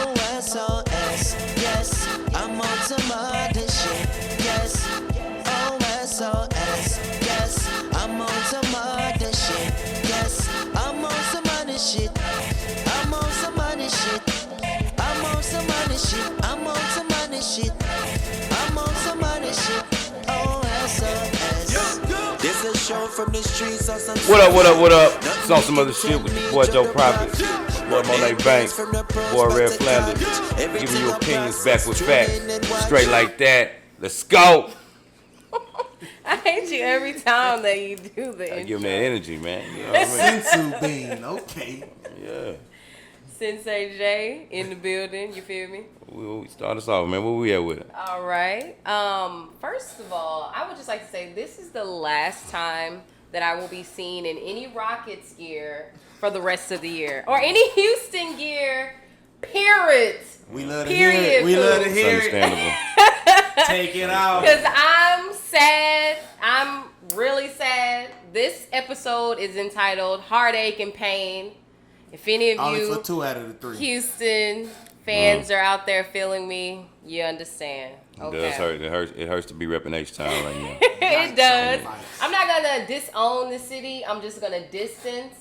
OSOS, yes, I'm on some other shit, yes. OSOS, yes, I'm on some other shit, yes. I'm on some other shit, I'm on some other shit, I'm on some other shit, I'm on some other shit, I'm on some other shit. OSOS, this a show from the streets on some. What up, what up, what up? It's on some other shit with your boy Joe Prophet, boy Monet Banks, boy Red Flanders, giving you opinions back with facts, straight like that. Let's go. I hate you every time that you do the I intro. give them that energy, man. You know what I mean? Sensu bean, okay. Yeah. Sensei J in the building, you feel me? We start us off, man. Where we at with it? All right. First of all, I would just like to say this is the last time that I will be seen in any Rockets gear for the rest of the year. Or any Houston gear, period. We love to hear it. We love to It's hear it. understandable. Take it out. Because I'm sad. I'm really sad. This episode is entitled Heartache and Pain. If any of Only you for 2 out of the 3. Houston fans are out there feeling me, you understand. Okay. It does hurt. It hurts to be repping H-Town right now. It does. I'm not gonna disown the city. I'm just gonna distance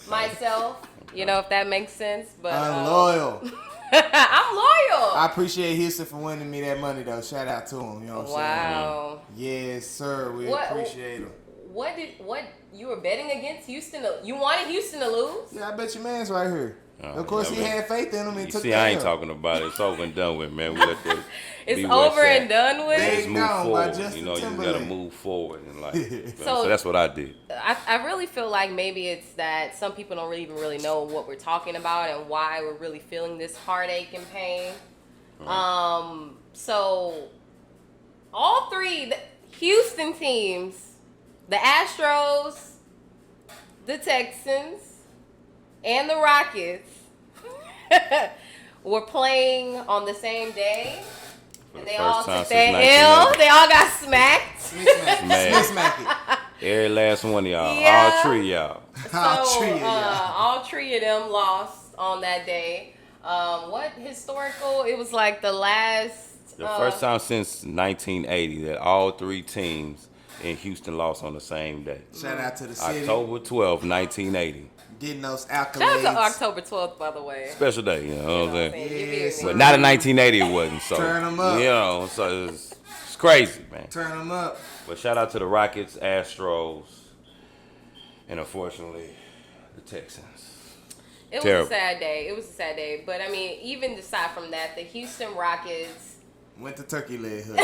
myself. You know, if that makes sense. But Unloyal. I'm loyal. I appreciate Houston for winning me that money, though. Shout out to him. You know what I'm Wow. saying? Yes, sir. We What- appreciate him. What you were betting against Houston? You wanted Houston to lose? Yeah, I bet your man's right here. Of course, yeah, he man. had faith in him and You took see, that I ain't L. talking about it. It's over and done with, man. We let that It's be where over at. and done with. They Just move gone by forward. Justin You know, you gotta Timberlake. move forward in life. So- So that's what I did. I really feel like maybe it's that some people don't even really know what we're talking about and why we're really feeling this heartache and pain. So all three Houston teams, the Astros, the Texans, and the Rockets were playing on the same day. For And the they all first time took since that L. 1980. They all got smacked. Man. Smack it. Every last one of y'all. Yeah. All three of y'all. I'll All three of them lost on that day. What historical? It was like the last. The first time since 1980 that all three teams in Houston lost on the same day. Shout out to the city. October 12th, 1980. Getting those Shout out accolades. to October 12th, by the way. Special day, you know what I'm saying? You feel Yes, me? But not in 1980 it wasn't. So, Turn 'em up. You know, so it's crazy, man. Turn them up. But shout out to the Rockets, Astros, and unfortunately, the Texans. It was Terrible. a sad day. It was a sad day. But I mean, even aside from that, the Houston Rockets. Went to turkey leg hood.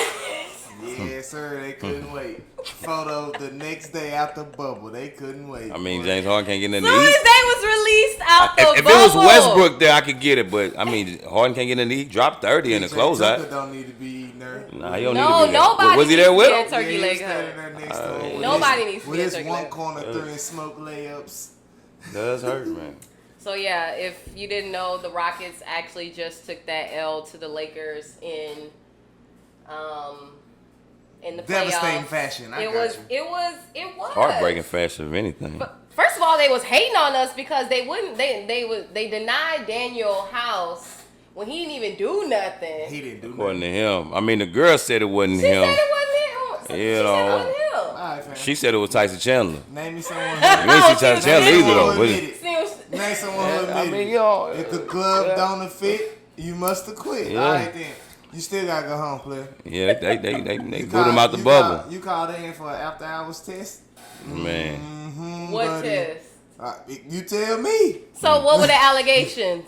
Yes, sir. They couldn't wait. Photo the next day out the bubble. They couldn't wait. I mean, boy. James Harden can't get in As the soon as East. they was released out the If it bubble. was Westbrook there, I could get it. But, I mean, Harden can't get in the East. Dropped 30 in the PJ Tucker closeout. don't need to be eating there. Nah, he don't No, need to be there. nobody Was he needs there to with be him? at Turkey he leg was standing hut. there next to him. Nobody needs to With be at his turkey one leg. corner throwing smoke layups. Does hurt, man. So yeah, if you didn't know, the Rockets actually just took that L to the Lakers in the Devastating playoffs. fashion. I It got was. you. It was. It was Heartbreaking fashion of anything. But first of all, they was hating on us because they wouldn't. They denied Daniel House when he didn't even do nothing. He didn't do According nothing. to him. I mean, the girl said it wasn't She him. said it wasn't him. You She said know. it wasn't him. All right, fam. She said it was Tyson Chandler. Name me someone You who ain't No, see she Tyson was Chandler just- either, though. admit Was it. See, it was- Name someone who I admitted mean, it. you know. If the glove yeah. don't fit, you must have quit. Yeah. All right, then. You still got to go home, player. Yeah, they You booed him out the you bubble. You called in for an after-hours test? Man. Mm-hmm, What buddy. test? You tell me. So what were the allegations?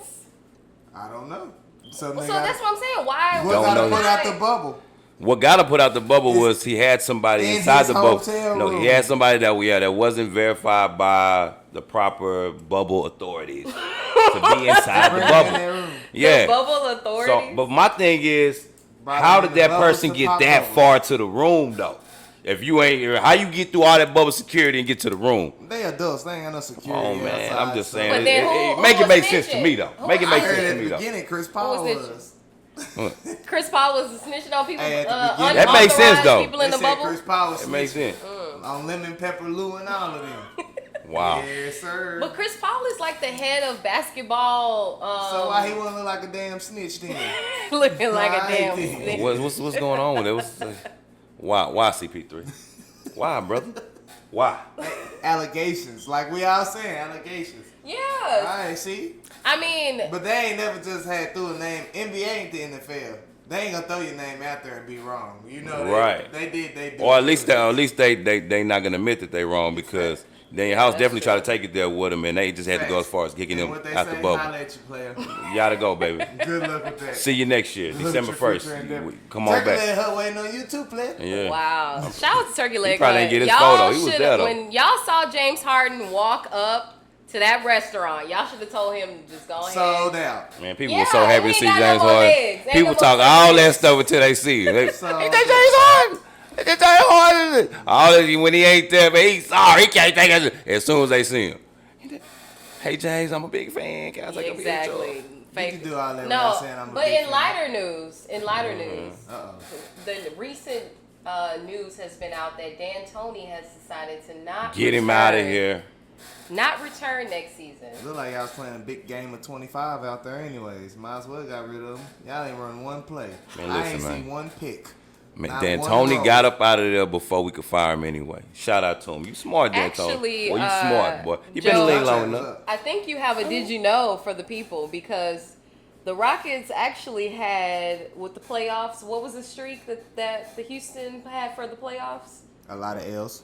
I don't know. So, So nigga, that's what I'm saying. Why? what Don't got know to put that. out the bubble? What got to put out the bubble was he had somebody In inside his the bubble. hotel No, room. he had somebody that wasn't verified by the proper bubble authorities to be inside the Bring him in that bubble. room. Yeah. The bubble authorities. So, but my thing is, Brought how him in did the that bubbles person to get pop that bubbles. far to the room though? If you ain't, how you get through all that bubble security and get to the room? They adults. They ain't got no security. Oh man, outside, I'm just so- saying. But then who Make it was make sense to mentioned? me though. Who Make it was make I sense heard to at me the though. beginning Chris Paul Who was was. Chris Paul was snitching on people. Hey, at the beginning- That makes sense, unauthorized though. People in the They said bubble. Chris Paul was It makes sense. on Lemon Pepper Lou and all of them. Wow. Yes, sir. But Chris Paul is like the head of basketball. So why he wanna look like a damn snitch then? looking like a Right damn then. snitch. What's going on with it? Why CP3? Why, brother? Why? Allegations, like we all saying, allegations. Yeah. Alright, see? I mean, But they ain't never just had threw a name. NBA ain't the NFL. They ain't gonna throw your name out there and be wrong. You know, Right. They did. Or at least they not gonna admit that they wrong because Daniel House definitely tried to take it there with them, and they just had to go as far as kicking And them what they out say, the bubble. holla at you, player. You gotta go, baby. Good luck with that. See you next year, Look December at your 1st. future endeavor. Come on Turkey back. leg her waiting on you too, player. Yeah. wow. Shout out to Turkey Leg. probably Hut. didn't get his Y'all photo. He was shoulda- there, though. When y'all saw James Harden walk up to that restaurant, y'all should have told him to just go ahead. Sold out. Man, people Yeah, were so happy he to see ain't got no James more Harden. legs. Ain't People no talk more all that legs. stuff until they see him. They, So- "Ain't that James Harden? Ain't that James Harden?" All that when he ain't there, but he's sorry. He can't take us. As soon as they see him, hey James, I'm a big fan. Can I take a picture? Exactly. You Fake. can do all that No, without saying I'm a but big in fan. lighter news, Uh-oh. the recent news has been out that D'Antoni has decided to not Get him out of return- here. Not return next season. Look like y'all was playing a big game of 25 out there anyways. Might as well got rid of them. Y'all ain't run one play. Man, I listen, ain't man. seen one pick. Man, Not D'Antoni one roll. got up out of there before we could fire him anyway. Shout out to him. You smart, D'Antoni. Actually, Boy, you smart, boy. You been Joe- in the league long What's enough. up? I think you have a did you know for the people because the Rockets actually had with the playoffs. What was the streak that the Houston had for the playoffs? A lot of L's.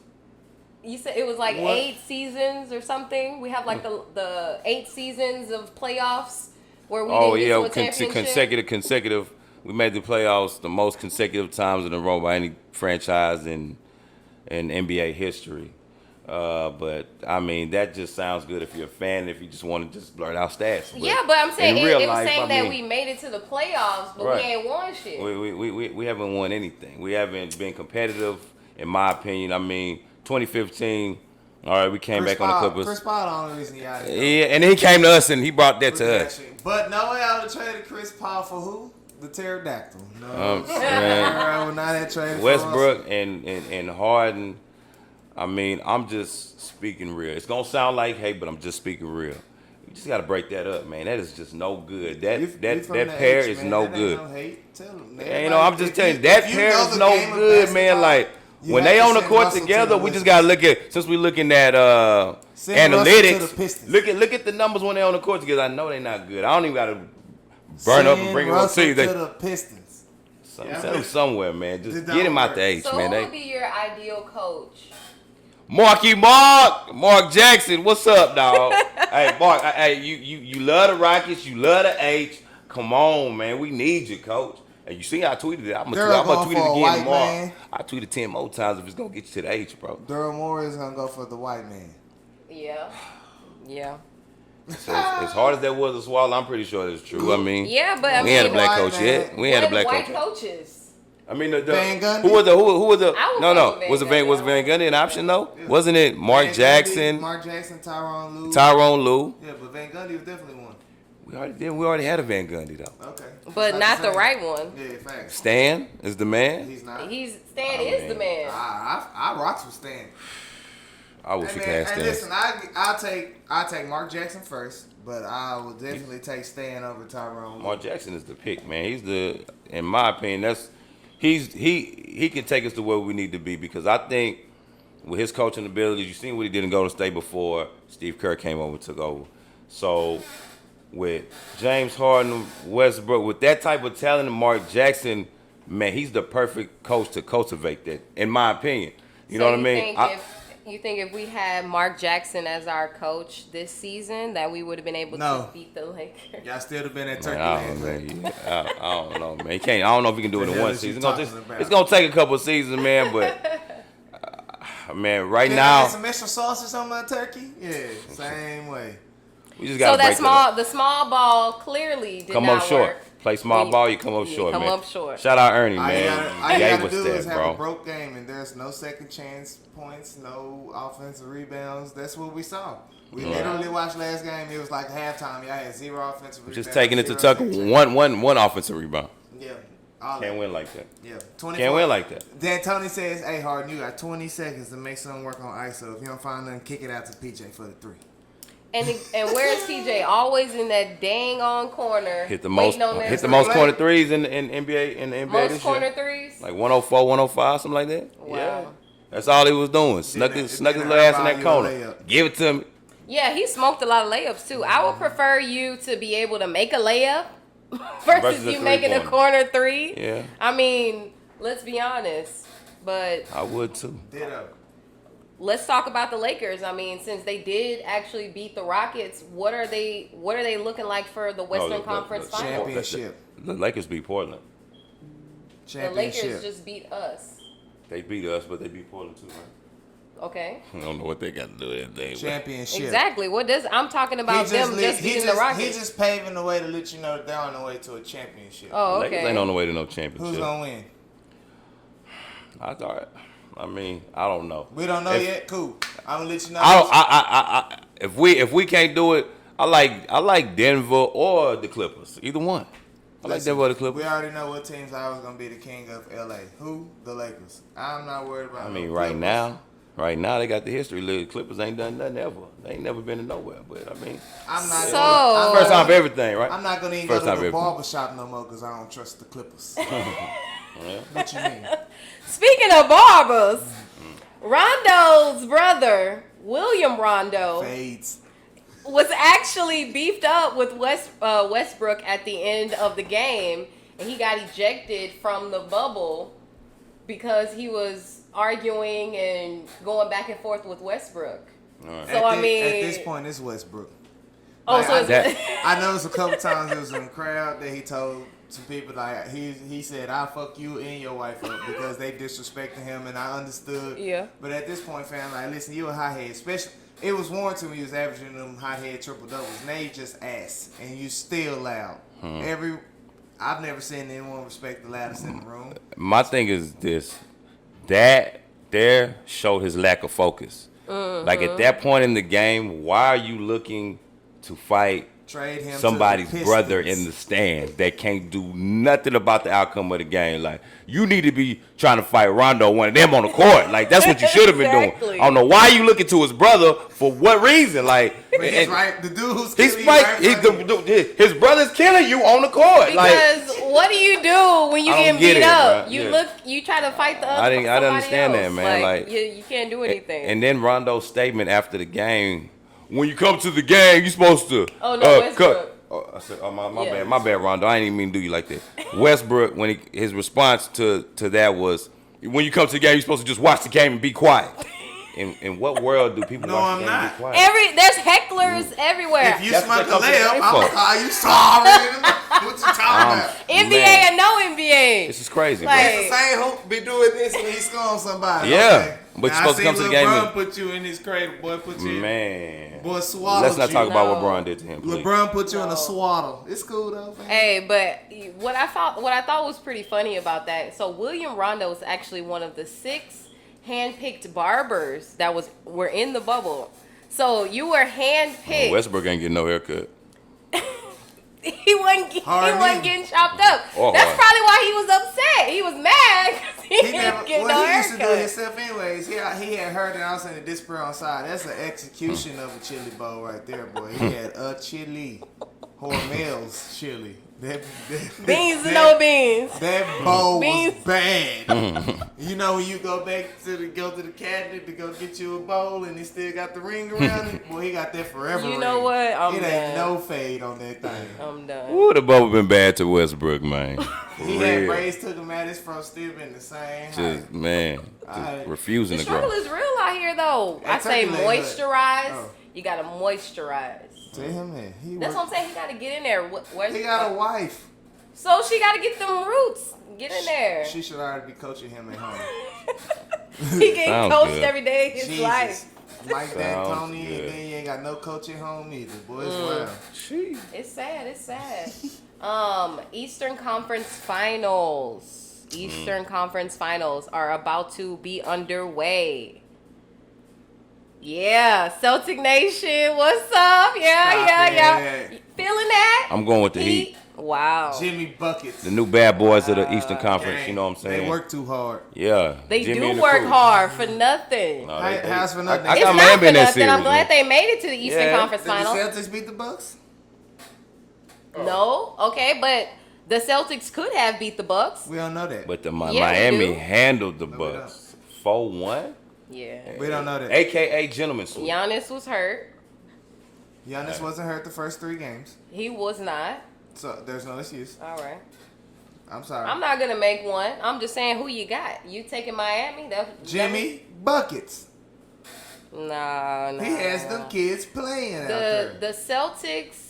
You said it was like What? 8 seasons or something. We have like the 8 seasons of playoffs where we Oh didn't yeah, get to a championship. consecutive. We made the playoffs the most consecutive times in a row by any franchise in NBA history. But I mean, that just sounds good if you're a fan. If you just want to just blurt out stats. Yeah, but I'm saying in it real was life, saying I that mean, we made it to the playoffs, but Right. we ain't won shit. we haven't won anything. We haven't been competitive, in my opinion. I mean, 2015. All right, we came back on the Clippers. Chris Paul the only reason y'all didn't go. Yeah, and then he came to us and he brought that Look to at us. that shit. But no way I would have traded Chris Paul for who? The pterodactyl. No, sir, man. I would not have traded Westbrook and Harden. I mean, I'm just speaking real. It's gonna sound like hate, but I'm just speaking real. You just gotta break that up, man. That is just no good. That pair is no good. No hate. Tell them. You know, I'm just telling you, that pair is no good, man. Like when they on the court together, we just gotta look at, since we looking at Send Russell to the analytics. Pistons. Look at the numbers when they on the court together. I know they not good. I don't even gotta burn up and bring them up to you. to the Pistons. Send them somewhere, man. Just It get him don't out the work. H, So man. who would be your ideal coach? Mark Jackson, what's up, dog? Hey, Mark, hey, you love the Rockets, you love the H. Come on, man, we need you, coach. And you see, I tweeted it. I'm Daryl gonna tweet going for it a again white tomorrow. man. I tweet it 10 more times if it's gonna get you to the H, bro. Daryl Moore is gonna go for the white man. Yeah. Yeah. So as hard as that was to swallow, I'm pretty sure that's true. I mean, Yeah, but I we ain't had a mean, black white coach man. yet. We ain't had a black white coach yet. coaches. I mean, Van Gundy? who was the I would no fuck with was Van was Gundy. Van Gundy an option though? Wasn't it Mark Van Gundy, Jackson, Mark Jackson, Tyronn Lue. Tyrone Lue? Yeah, but Van Gundy was definitely one. We already had a Van Gundy though. Okay. But It's not the same. right one. Yeah, facts. Stan is the man. He's not. Stan is the man. I rocks with Stan. I wish we could have Hey, Stan. listen, I'll take Mark Jackson first, but I will definitely take Stan over Tyrone. Mark Jackson is the pick, man. He's in my opinion, he can take us to where we need to be because I think with his coaching abilities, you seen what he did in Golden State before Steve Kerr came over and took over. So with James Harden, Westbrook, with that type of talent, and Mark Jackson, man, he's the perfect coach to cultivate that, in my opinion. You know what I mean? You think if we had Mark Jackson as our coach this season, that we would have been able No. to beat the Lakers? Y'all still have been at Turkey Man, Land. I don't know, man. He can't. I don't know if he can do it The in hell one is you season. talking about? It's gonna take a couple of seasons, man. But man, right Can I now get some extra sauces on my turkey? Yeah, same way. we just So gotta that break that up. the small ball clearly did Come not up short. work. Play small You- ball, you come up you short, come man. up short. Shout out Ernie, All man. you Gave gotta us do is that, have bro. a broke game, and there's no second chance points, no offensive rebounds. That's what we saw. We literally watched last game. It was like halftime. Y'all had 0 offensive rebounds. Just taking it to 0 Tucker. second chance. One offensive rebound. Yeah. Can't win like that. Yeah. Can't win like that. Then Tony says, hey, Harden, you got 20 seconds to make something work on ISO. If you don't find nothing, kick it out to PJ for the 3. And where's PJ? Always in that dang on corner. Hit the most corner threes in the NBA in the NBA most this corner year. threes? Like 104, 105, something like that. Wow. Yeah. That's all he was doing. Snuck his little ass in that corner. Give it to me. Yeah, he smoked a lot of layups too. I would prefer you to be able to make a layup versus you making a corner 3. Yeah. I mean, let's be honest. But I would too. Ditto. let's talk about the Lakers. I mean, since they did actually beat the Rockets, what are they looking like for the Western Conference Finals? Championship. The Lakers beat Portland. The Lakers just beat us. They beat us, but they beat Portland too, right? Okay. I don't know what they got to do with that thing. Championship. Exactly. I'm talking about them just beating the Rockets. He's just paving the way to let you know that they're on the way to a championship. Oh, okay. Lakers ain't on the way to no championship. Who's gonna win? I thought. I mean, I don't know. We don't know yet. Cool. I'm gonna let you know. If we can't do it, I like Denver or the Clippers. Either one. I like Denver or the Clippers. We already know what teams I was gonna be the king of LA. Who? The Lakers. I'm not worried about. I mean, right now they got the history. The Clippers ain't done nothing ever. They ain't never been to nowhere. But I mean, I'm not. First time for everything, right? I'm not gonna even go to the barbershop no more because I don't trust the Clippers. What you mean? Speaking of barbers, Rondo's brother, William Rondo, Fades. was actually beefed up with Westbrook at the end of the game, and he got ejected from the bubble because he was arguing and going back and forth with Westbrook. Right. So at this point, it's Westbrook. I noticed a couple times it was in the crowd that he told some people, like, he said, I'll fuck you and your wife up because they disrespected him, and I understood. Yeah. But at this point, fam, like, listen, you a hothead. Especially, it was warranted when he was averaging them hothead triple doubles. Now you just ass, and you still loud. I've never seen anyone respect the loudest in the room. My thing is this: that there showed his lack of focus. Like at that point in the game, why are you looking to fight Trade him somebody's to the brother Pistons. in the stands that can't do nothing about the outcome of the game? Like, you need to be trying to fight Rondo, one of them on the court. Like, that's what you should have been doing. I don't know why you looking to his brother, for what reason? Like, he's right. The dude who's he's killing right. His brother's killing you on the court. Because what do you do when you get beat up? You try to fight the other. I didn't understand that, man. Like you can't do anything. And then Rondo's statement after the game: when you come to the game, you're supposed to. Oh no, Westbrook. I said, my bad, Rondo. I didn't even mean to do you like that. Westbrook, when his response to that was, when you come to the game, you're supposed to just watch the game and be quiet. In what world do people watch the game and be quiet? There's hecklers everywhere. If you smoke a layup, I'm gonna call you sorry. What you talking about? NBA and no NBA. This is crazy. It's the same hoop be doing this when he's scoring somebody. Yeah. Okay. But you're supposed to come to the game. LeBron put you in his cradle, boy. Put you in. Boy, swallowed Let's not talk you. about what LeBron did to him, please. LeBron put you in a swaddle. It's cool, though, man. Hey, but what I thought was pretty funny about that, so William Rondo is actually one of the 6 hand-picked barbers that were in the bubble. So you were hand-picked. Westbrook ain't getting no haircut. He wasn't getting chopped up. That's probably why he was upset. He was mad because he didn't get no haircut. He used to do it himself anyways. He had heard it. I was saying the display on side. That's an execution of a chili bowl right there, boy. He had a chili. Hormel's chili. Beans and no beans. That bowl was bad. You know when you go back to the cabinet to go get you a bowl and he still got the ring around it? Boy, he got that forever. You know what? It ain't no fade on that thing. I'm done. Ooh, the bubble been bad to Westbrook, man. He had braids, took him out. His front still been the same. Just, man, refusing to grow. The struggle is real out here, though. I say moisturize. You gotta moisturize. Tell him that. That's what I'm saying. He gotta get in there. He got a wife. So she gotta get them roots. Get in there. She should already be coaching him at home. He getting coached every day of his life. Mike D'Antoni, and then you ain't got no coach at home either. Boy, it's wild. It's sad. It's sad. Eastern Conference Finals. Eastern Conference Finals are about to be underway. Yeah, Celtic Nation, what's up? Yeah. Feeling that? I'm going with the Heat. Wow. Jimmy Buckets. The new bad boys of the Eastern Conference. You know what I'm saying? They work too hard. Yeah. They Jimmy do and the work crew. hard for nothing. No, How's for nothing? I It's got not Miami for in that nothing. series. I'm glad they made it to the Eastern Yeah. Conference Did the Finals. Celtics beat the Bucks? No, okay, but the Celtics could have beat the Bucks. We don't know that. But the Yeah, we Miami do. handled the we Bucks 4-1. Yeah. We don't know that. AKA gentlemen sweep. Giannis was hurt. Giannis wasn't hurt the first 3 games, He was not. so there's no excuse. All right. I'm sorry. I'm not gonna make one. I'm just saying who you got. You taking Miami? Jimmy Buckets. Nah. He has them kids playing out there. The Celtics.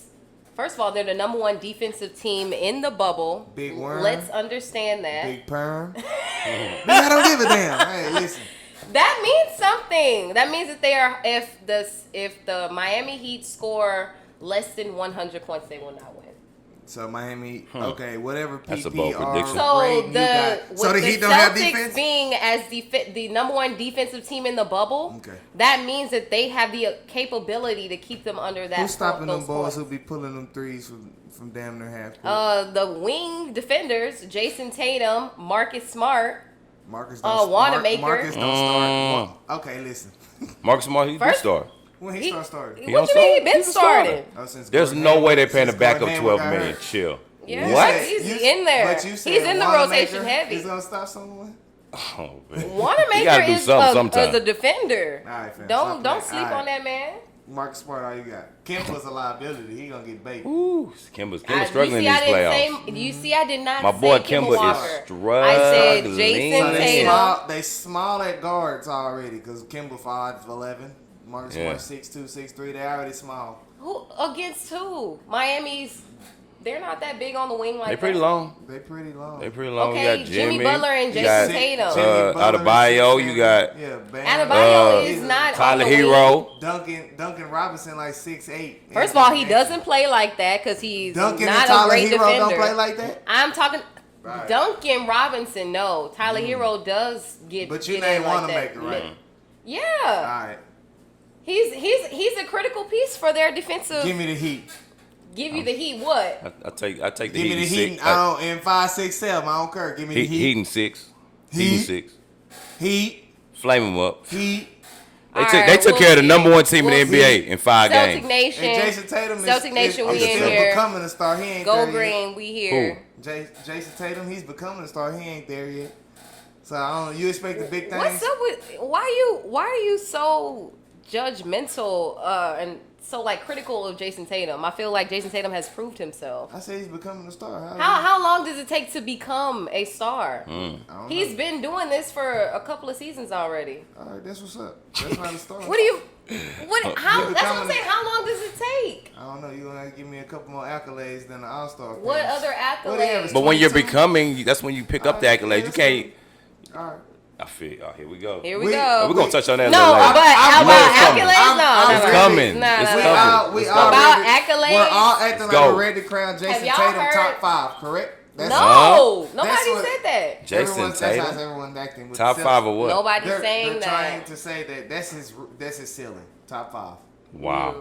First of all, they're the number 1 defensive team in the bubble. Big worm. Let's understand that. Big perm. Man, I don't give a damn. Hey, listen. That means something. That means that they are. If the Miami Heat score less than 100 points, they will not win. So Miami, okay, whatever That's a bold PPR prediction. So rating you got. So the Heat don't have Celtics defense? being as the number 1 defensive team in the bubble, Okay. that means that they have the capability to keep them under that. Who's stopping them those boys points. who be pulling them threes from damn near half court? The wing defenders, Jason Tatum, Marcus Smart. Marcus Wanamaker. Marcus don't start. Okay, listen. Marcus Smart, he First- start. When he started. He What don't you mean? start? He been He's a starter. starting. Oh, since There's Gordon no Hayward- way they paying the since backup Gordon 12 Hayward got million. hurt. Chill. Yeah, What? he's in there. But you said He's in the Wanamaker rotation heavy. He's gonna stop someone. Oh, man. Wanamaker He gotta do is something a sometime. defender. All right, fam. Don't Stop sleep playing. All on right. that man. Marcus Smart, all you got. Kemba's a liability. He gonna get bait. Ooh, Kimba's You struggling see, in I these didn't playoffs. say. You see, I did not. My say boy Kemba Kimba Walker. is struggling. I said Jason So Tatum. They small at guards already because Kemba 5'11". Marcus Yeah. Smart 6'2", 6'3". They already small. Who against who? Miami's. They're not that big on the wing like They pretty that. long. They pretty long. They pretty long. Okay, You got Jimmy Butler and you Jason got, Tatum. Jimmy Butler, Adebayo, 6'7". you got Yeah, Bam. Adebayo is not Tyler on the wing. Hero. Duncan Robinson like 6'8". First of all, he doesn't play like that because he's Duncan not and a Tyler great Hero defender. don't play like that. I'm talking Right. Duncan Robinson. No, Tyler Hero does get. But you get name in like Wanamaker, that. right? Mm. Yeah, All right, he's a critical piece for their defensive. give me the Heat. Give you the Heat. What? I take the Give me Heat the in Heat. 6. I don't in 5, 6, 7. I don't care. Give me the Heat Heat. in 6. Heat. Heat in 6. Heat. Flame them up. Heat. They took Alright, care of the we'll number see. 1 team in the We'll NBA in 5 Celtic games. Nation. And Jason Tatum Celtic Nation, we in still here. becoming a star. He ain't Go there yet. green. We here. Jason Tatum, he's becoming a star. He ain't there yet. So I don't know. You expect the big things? What's up with why are you so judgmental and so like critical of Jason Tatum? I feel like Jason Tatum has proved himself. I say he's becoming a star. How long does it take to become a star? I don't He's know. been doing this for a couple of seasons already. All right, that's what's up. That's not a star. What do you? What? How? He That's what I'm becoming- saying. How long does it take? I don't know. You're gonna have to give me a couple more accolades than the All-Star. What appearance. other What they have accolades? is But when you're 22? becoming, that's when you pick up the accolades. You can't. All right. I feel. Oh, here we go. Here we We- go. We're gonna touch on that a No, little later. but how I'm about it's coming. accolades? No, It's no, coming. No, It's no, We no. coming. we Let's all go. About ready- accolades? We're all acting like go. we're ready to crown Jason y'all Tatum heard- top 5, correct? That's No, That's nobody what- said that. Jason That's how Tatum. everyone's acting. With Top the 5 Celtics. or what? Nobody's They're saying trying that. to say that that's his ceiling. Top 5. Wow.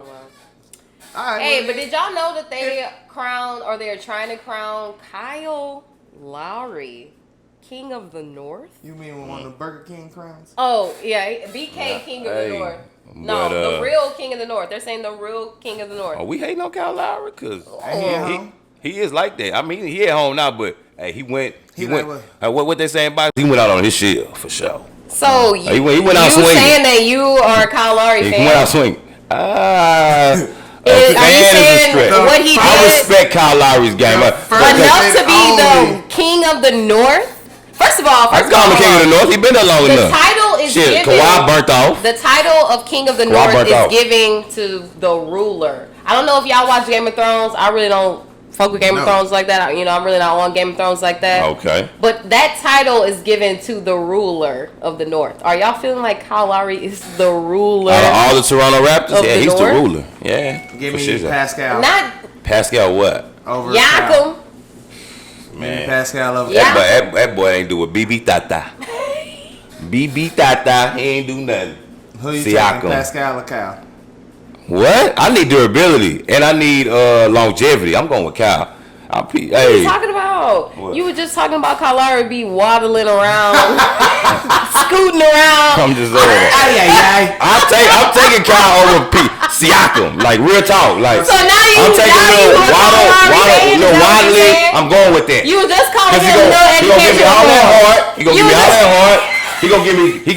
All right. Hey, well, but did y'all know that they crowned or they're trying to crown Kyle Lowry King of the North? you mean one of the Burger King crowns? Oh, yeah, BK King of the Hey, North. No, but, the real King of the North. They're saying the real King of the North. Are we hating on Kyle Lowry? Cause Ain't he at home? he is like that. I mean, he at home now, but hey, he went. He went. like What they saying about? He went out on his shield for sure. So He went out you swinging. saying that you are a Kyle Lowry He fan? went out swinging. Are you fan is a saying stretch. what he I did respect Kyle Lowry's game. enough to be Only. the King of the North? First of all, I call him the King of the North. He been there long the enough. title is Shit, given. Kawhi burnt off. The title of King of the Kawhi North burnt is off. giving to the ruler. I don't know if y'all watch Game of Thrones. I really don't fuck with Game of No. Thrones like that. You know, I'm really not on Game of Thrones like that. Okay. But that title is given to the ruler of the North. Are y'all feeling like Kyle Lowry is the ruler? Out of all the Toronto Raptors, Of yeah, the he's the North? ruler. Yeah. Give for me sure. Pascal Not Pascal what? over Kyle. Yakum. Give me Man. Pascal over Yeah. That boy ain't do a BB Tata. BB Tata, he ain't do nothing. Who you Siakam. taking, Pascal or Kyle? What? I need durability and I need longevity. I'm going with Kyle. What are you talking about? What? You were just talking about Kyle Lowry be waddling around, scooting around. I'm just saying. I'm taking Kyle over Siakam. Like real talk. Like so now I'm taking little Waddle. I'm going with that. You were just calling him He gonna give me all that hard. He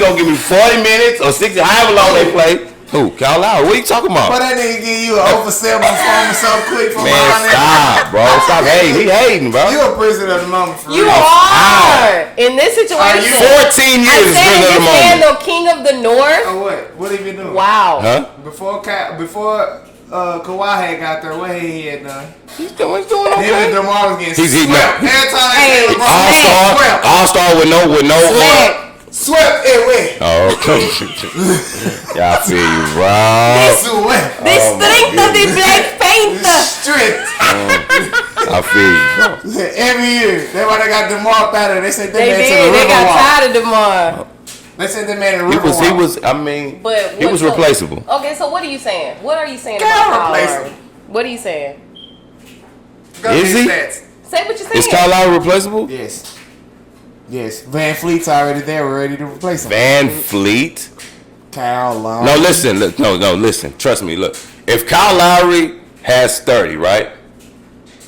gonna give me 40 minutes or 60, however long they play. Who? Kyle Lowry. What are you talking about? But that nigga give you an over 7 performance so quick from Man, stop, bro. Stop hating. He hating, bro. You a prisoner of the moment for you real. are. In this situation. 14 years is prisoner of the moment. The king of the north. Oh, what? What have you been doing? Wow. Huh? Before Kawhi had got there, what he had done? He's doing okay. Him and DeMar was getting He's eating swept. up. Every time they say LeBron, All-star with no swept and wet. Oh, okay. Yeah, I feel you, bro. The strength of the Black Panther. Strength. I feel you, bro. Every year. That's why they got DeMar better. They sent that man to the They river got walk. tired of DeMar. They sent that man to the river walk. He was replaceable. Okay, so what are you saying? What are you saying Kyle about Kyle replaceable. Lowry? What are you saying? Is he? Say what you're saying. Is Kyle Lowry replaceable? Yes. Yes. Van Fleet's already there. We're ready to replace him. Van Fleet? Kyle Lowry. No, listen. Listen. Trust me. Look, if Kyle Lowry has 30, right,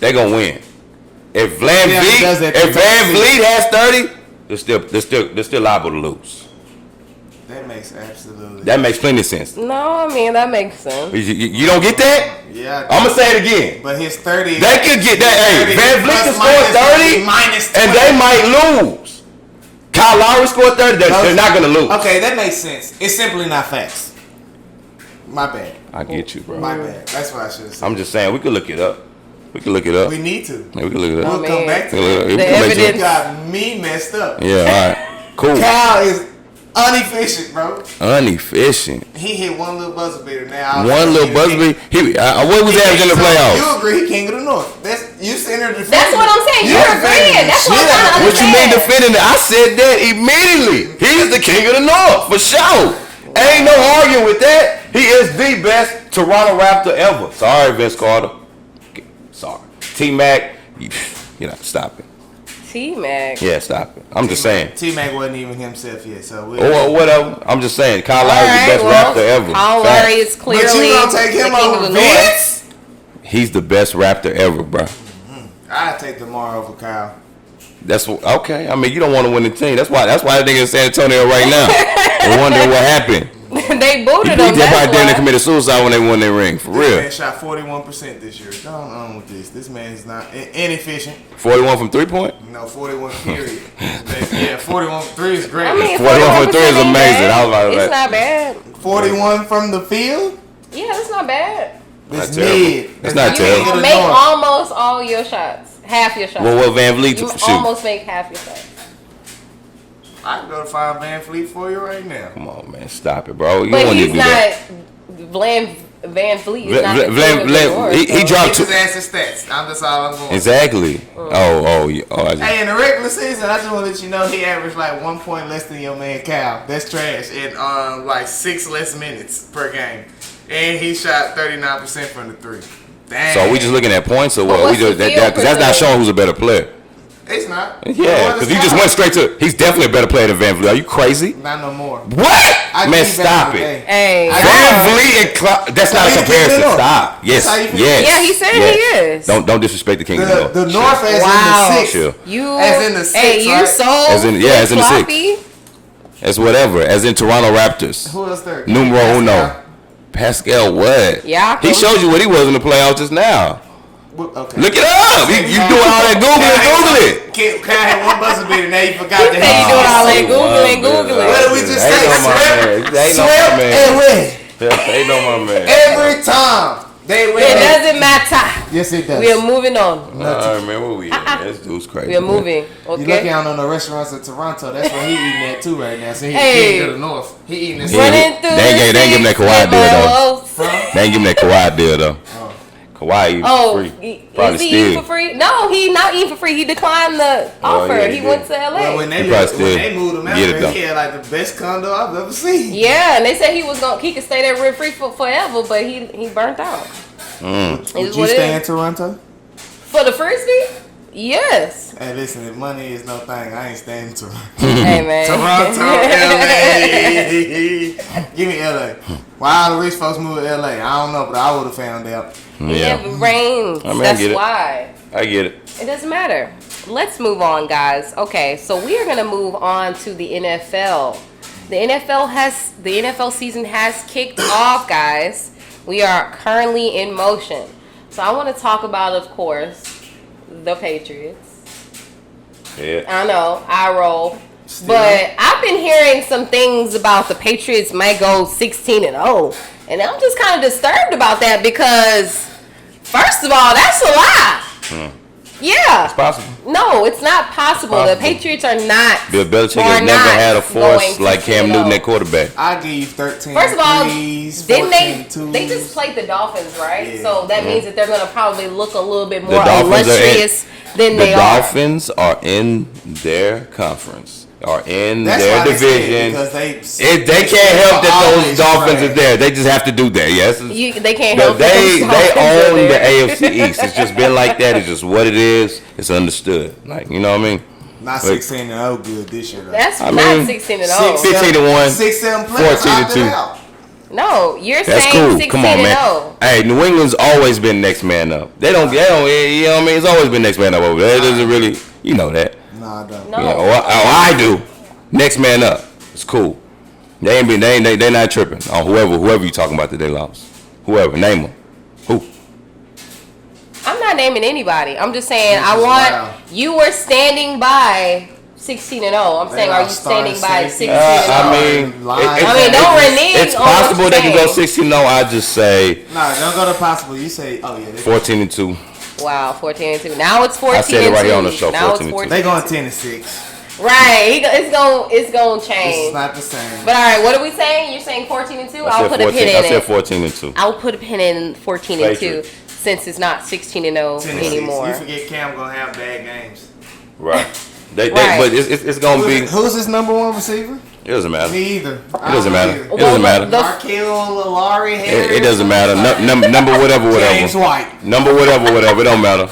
they gonna win. If Van Fleet has 30, they're still liable to lose. That makes plenty of sense. No, I mean that makes sense. You don't get that? Yeah. I'm gonna say it again. But his 30. They could get that. Hey, Van Vliet can score 30, and they might lose. Kyle Lowry scored 30. They're not gonna lose. Okay, that makes sense. It's simply not facts. My bad. I get you, bro. My bad. That's what I should have said. I'm just saying we could look it up. We need to. Yeah, we can look it up. We'll come back to The that. evidence Got me messed up. Yeah, all right. Cool. Kyle is inefficient, bro. Inefficient. He hit one little buzzer beater now. One little buzzer beater. What was average in the playoffs? You agree he king of the north. You sitting there defending. That's what I'm saying. You're agreeing. That's what I'm trying to understand. What you mean defending it? I said that immediately. He is the king of the north, for sure. Ain't no arguing with that. He is the best Toronto Raptor ever. Sorry, Vince Carter. Sorry. T-Mac, you know, stop it. T-Mac. Yeah, stop it. I'm just saying. T-Mac wasn't even himself yet, so or whatever. I'm just saying. Kyle Lowry is the best Raptor ever. Kyle Lowry is clearly but you gonna take him over Vince? He's the best Raptor ever, bro. I'd take DeMar over Kyle. That's okay. I mean, you don't want to win the team. That's why that nigga in San Antonio right now. They're wondering what happened. They booted him. They probably didn't commit suicide when they won their ring. For real. This man shot 41% this year. Go on with this. This man's not inefficient. 41 from 3-point? No, 41 period. Yeah, 41 from 3 is great. I mean, 41 from 3 is amazing. It's not bad. 41 from the field? Yeah, that's not bad. It's mid. It's not terrible. You make almost all your shots. Half your shots. Well, what Van Vliet you shoot? almost make half your shots. I can go to find Van Fleet for you right now. Come on, man. Stop it, bro. You but don't want to he's do not that. Van Fleet is not he dropped his ass his stats. That's all I'm going. Exactly. Hey, in the regular season, I just want to let you know he averaged like 1 point less than your man Cal. That's trash. And like 6 less minutes per game. And he shot 39% from the 3. Damn. So are we just looking at points or what? Because that's not showing who's a better player. It's not. Yeah, because he just went straight to. He's definitely a better player than Van Vliet. Are you crazy? Not no more. What? Man, stop it. Hey, Van Vliet and that's not a comparison. Stop. Yes. Yeah, he said he is. Don't disrespect the king of the north. The north as in the 6. As in the 6. Hey, you so as in the 6. As whatever. As in Toronto Raptors. Who else there? Numero uno. Pascal what? Yeah. He showed you what he was in the playoffs just now. Okay. Look it up. You doing all that Google it. Can I have one buzzer beater? Now you forgot that. You doing all that Google it. What did we just say? Swept and win. Ain't no my man. Every time they win. It doesn't matter. Yes, it does. We are moving on. All right, man. Where we at? This dude's crazy. We are moving. Okay. You lucky I don't know the restaurants in Toronto. That's where he eating at too right now. So he can't go to the north. He eating this. They ain't give him that Kawhi deal though. They ain't give him that Kawhi deal though. Kawhi eating for free. Probably is he eating for free? No, he not eating for free. He declined the offer. Yeah, he went to LA. Well, when they moved him out there, he had like the best condo I've ever seen. Yeah, and they said he could stay there rent free for forever, but he burnt out. Would you stay in Toronto? For the frisbee? Yes. Hey, listen, if money is no thing, I ain't staying Toronto. Hey, man. Toronto, LA. Give me LA. Why all the rich folks move to LA? I don't know, but I would have found out. Yeah, it rains. I mean, That's I get it. why. I get it. It doesn't matter. Let's move on, guys. Okay, so we are gonna move on to the NFL. The NFL season has kicked off, guys. We are currently in motion. So I want to talk about, of course, the Patriots. Yeah. I know, I roll. But I've been hearing some things about the Patriots might go 16-0. And I'm just kind of disturbed about that because, first of all, that's a lie. Yeah. It's possible. No, it's not possible. The Patriots are not. Bill Belichick has never had a force like Cam Newton at quarterback. I give you 13. First of all, threes, didn't 14 they just played the Dolphins, right? Yeah. So that means that they're going to probably look a little bit more Dolphins illustrious than they The are. Dolphins are in their conference. Are in That's their why they said, division. because they can't help that those Dolphins are there. They just have to do that. Yes, They can't help they those Dolphins are own the there. AFC East. It's just been like that. It's just what it is. It's understood. Like, you know what I mean? Not 16-0 good this year, though. That's I not mean, 16-0. 15-1, 6-7 players 14-2. No, you're That's saying cool. 16-0. Come on, man. Hey, New England's always been next man up. They don't. You know what I mean? It's always been next man up over there. It doesn't really. You know that. No, I don't. No. Yeah, I do. Next man up. It's cool. They not tripping on whoever you talking about that they lost. Whoever, name them. Who? I'm not naming anybody. I'm just saying This I is want wild. you were standing by 16-0. I'm saying, are you standing by 16-0? I mean, don't renege it's on what possible you're they can go saying. 16-0. I just say No, don't go to possible. You say, oh yeah, 14-2. Wow, 14-2. Now it's 14-2. I said it right here on the show, Now 14-2. it's they going 10-6. Right. It's going It's change. not the same. But all right, what are we saying? You're saying 14-2? I'll put a pin in I said it. 14-2. I'll put a pin in 14-2 Patriots. since it's not 16-0 10-6. anymore. You forget Cam gonna have bad games. Right. Right. But it's gonna be. Who's his number one receiver? It doesn't matter. Me either. It doesn't matter. It Well, doesn't matter. Markel, Larry, Harris. It doesn't matter. Number whatever. James White. Number whatever. It don't matter.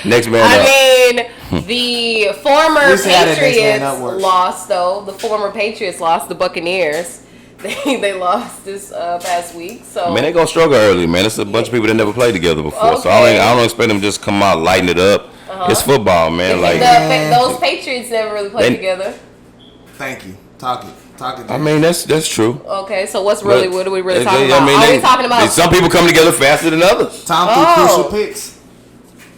Next man up. I mean, the former We see how that next man up Patriots works. lost, though. The former Patriots lost the Buccaneers. They lost this past week. So Man, they gonna struggle early, man. It's a bunch of people that never played together before, so Okay. I don't expect them to just come out, lighten it up. It's football, man. Like, those Patriots never really played together. Thank you. Talk it. I mean, that's true. Okay, so what are we really But talking about? Are we talking about? Some people come together faster than others. Tom threw crucial picks.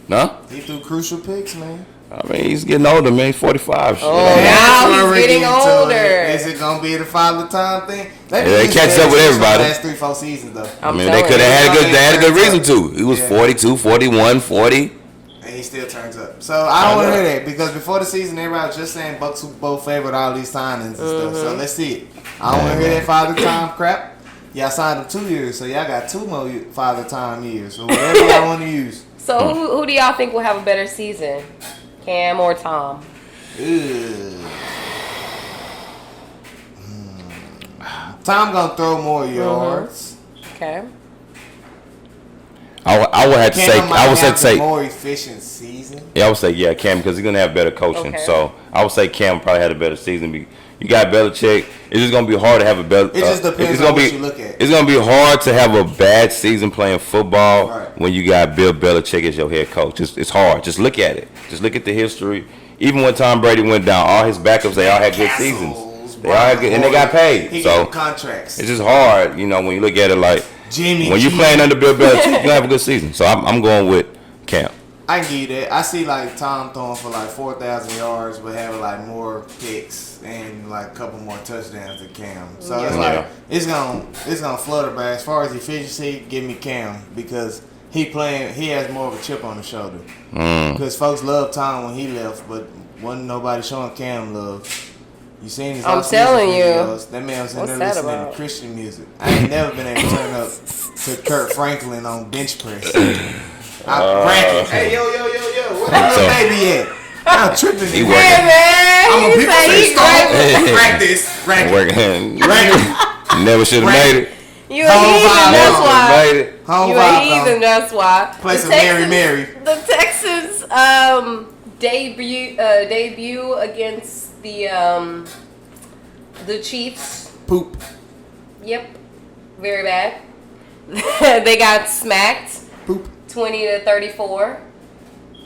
No, He threw crucial picks, man. I mean he's getting older, man. He's 45. Shit. Oh, I mean, now That's he's where we're getting into older. it. Is it gonna be the father time thing? They catch up with everybody. Last 3-4 seasons though, I mean, they could have had a good reason to. He was Yeah. 42, 41, 40. and he still turns up. So I don't want to hear that because before the season, everybody was just saying Bucks Super Bowl favorite, all these signings and stuff. So let's see it. I don't want to hear that father time crap. Y'all signed him 2 years, so y'all got 2 more father time years. So whatever y'all want to use. So who do y'all think will have a better season, Cam or Tom? Tom gonna throw more yards. Okay. I would have to say. Cam might I would have say. a more efficient season. Yeah, I would say Cam because he's gonna have better coaching. Okay. So I would say Cam probably had a better season. You got Belichick. It's just gonna be hard to have a better. It just depends it's on gonna what be, you look at. It's gonna be hard to have a bad season playing football Right. when you got Bill Belichick as your head coach. It's hard. Just look at it. Just look at the history. Even when Tom Brady went down, all his backups they all had good seasons. They all had good, and they got paid. He So got contracts. it's just hard, when you look at it like Jimmy when you G. playing under Bill Belichick, you gonna have a good season. So I'm going with Cam. I can give you that. I see like Tom throwing for like 4,000 yards, but having like more picks and like a couple more touchdowns than Cam. So it's Yeah. like it's gonna flutter. But as far as efficiency, give me Cam because he has more of a chip on his shoulder. Because folks love Tom when he left, but wasn't nobody showing Cam love. You seen his I'm off-season telling you. videos. That man was in What's there that listening about? to Christian music. I ain't never been able to turn up to Kurt Franklin on bench press. Bracket. Hey, yo, where the little baby at? I'm tripping. He He working. Hey man, I'm he a people say say he stop. great. Practice. Racket. Working. Racket. Never should have made it. You a heathen, that's why. You a heathen, that's why. Play some Mary. The Texans debut against the Chiefs. Poop. Yep, very bad. They got smacked. Poop. 20-34.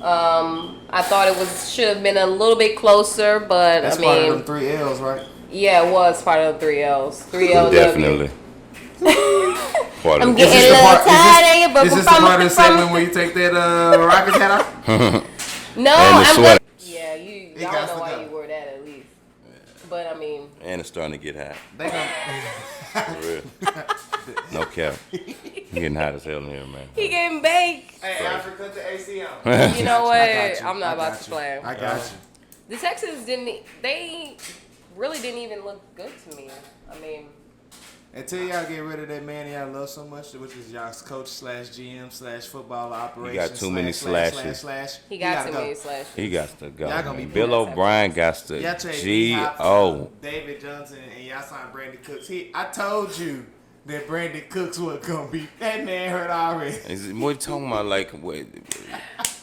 I thought it should have been a little bit closer, but that's I mean, part of them 3 L's, right? Yeah, it was part of the 3 L's. 3 L's. Definitely. I'm getting a little tired of you, is this the part of the segment where you take that Rockets hat off? No, I'm good. Yeah, y'all know why you wore that at least. But I mean. And it's starting to get hot. They gonna. For real. No cap. You getting hot as hell in here, man. He getting baked. Hey, Alfred, cut the AC on. You know what? I'm not about to play. I got you. The Texans they really didn't even look good to me. I mean. Until y'all get rid of that man y'all love so much, which is y'all's coach / GM / football operations. He got too many slashes. He got too many slashes. He got to go. Y'all gonna be Bill O'Brien got to G.O. David Johnson and y'all signed Brandon Cooks. I told you that Brandon Cooks was gonna be that man hurt already. What you talking about? Like,